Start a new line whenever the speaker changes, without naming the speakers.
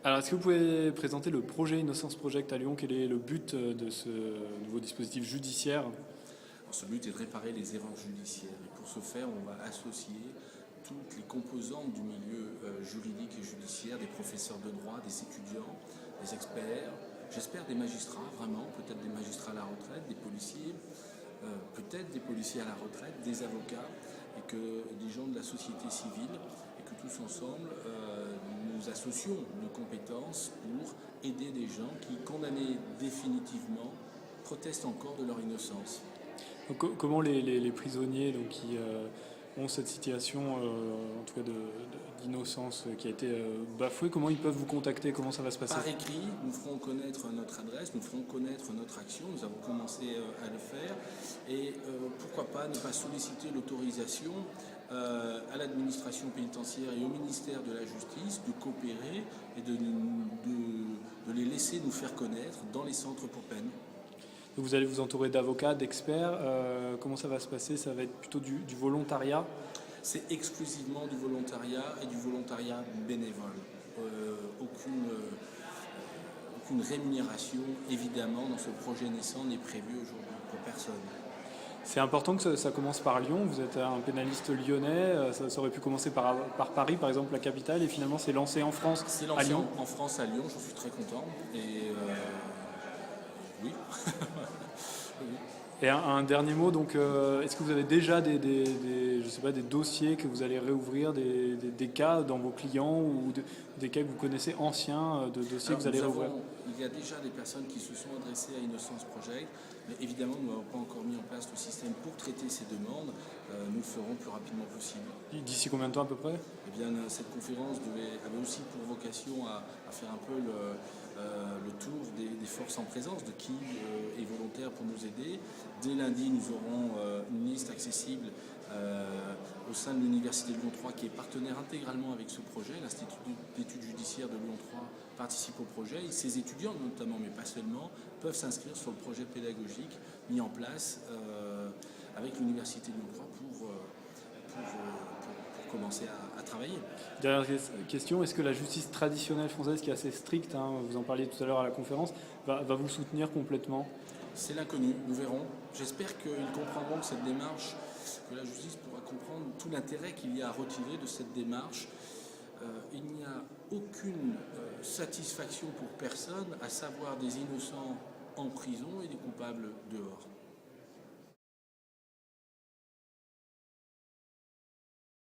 Alors, est-ce que vous pouvez présenter le projet Innocence Project à Lyon? Quel est le but de ce nouveau dispositif judiciaire?
Alors, ce but est de réparer les erreurs judiciaires. Et pour ce faire, on va associer toutes les composantes du milieu juridique et judiciaire, des professeurs de droit, des étudiants, des experts, j'espère des magistrats, vraiment, peut-être des magistrats à la retraite, des policiers, peut-être des policiers à la retraite, des avocats, et que des gens de la société civile, et que tous ensemble, nous associons nos compétences pour aider des gens qui, condamnés définitivement, protestent encore de leur innocence.
Donc, comment les prisonniers donc, qui ont cette situation, en tout cas d'innocence qui a été bafouée, comment ils peuvent vous contacter? Comment ça va se passer?
Par écrit, nous ferons connaître notre adresse, nous ferons connaître notre action, nous avons commencé à le faire, et pourquoi pas ne pas solliciter l'autorisation à l'administration pénitentiaire et au ministère de la Justice de coopérer et de les laisser nous faire connaître dans les centres pour peine.
Vous allez vous entourer d'avocats, d'experts. Comment ça va se passer? Ça va être plutôt du volontariat?
C'est exclusivement du volontariat et du volontariat bénévole. Aucune rémunération, évidemment, dans ce projet naissant n'est prévue aujourd'hui pour personne.
C'est important que ça commence par Lyon. Vous êtes un pénaliste lyonnais. Ça aurait pu commencer par Paris, par exemple, la capitale, et finalement c'est lancé en France,
C'est
à
lancé
Lyon.
en France, à Lyon. Je suis très content. Et oui. Oui.
Et un dernier mot, donc, est-ce que vous avez déjà je sais pas, des dossiers que vous allez réouvrir, des cas dans vos clients ou des cas que vous connaissez anciens de dossiers
Alors,
que vous allez réouvrir?
il y a déjà des personnes qui se sont adressées à Innocence Project, mais évidemment nous n'avons pas encore mis en place le système pour traiter ces demandes. Nous le ferons plus rapidement possible.
D'ici combien de temps à peu près?
Eh bien, cette conférence avait aussi pour vocation à faire un peu le tour des forces en présence, de qui est volontaire pour nous aider. Dès lundi, nous aurons une liste accessible au sein de l'Université de Lyon 3 qui est partenaire intégralement avec ce projet. L'Institut d'études judiciaires de Lyon 3 participe au projet et ses étudiants notamment, mais pas seulement, peuvent s'inscrire sur le projet pédagogique mis en place avec l'Université de Lyon 3 pour commencer à travailler.
Dernière question, est-ce que la justice traditionnelle française, qui est assez stricte, vous en parliez tout à l'heure à la conférence, va vous soutenir complètement?
C'est l'inconnu, nous verrons. J'espère qu'ils comprendront que cette démarche, que la justice pourra comprendre tout l'intérêt qu'il y a à retirer de cette démarche. Il n'y a aucune satisfaction pour personne à savoir des innocents en prison et des coupables dehors.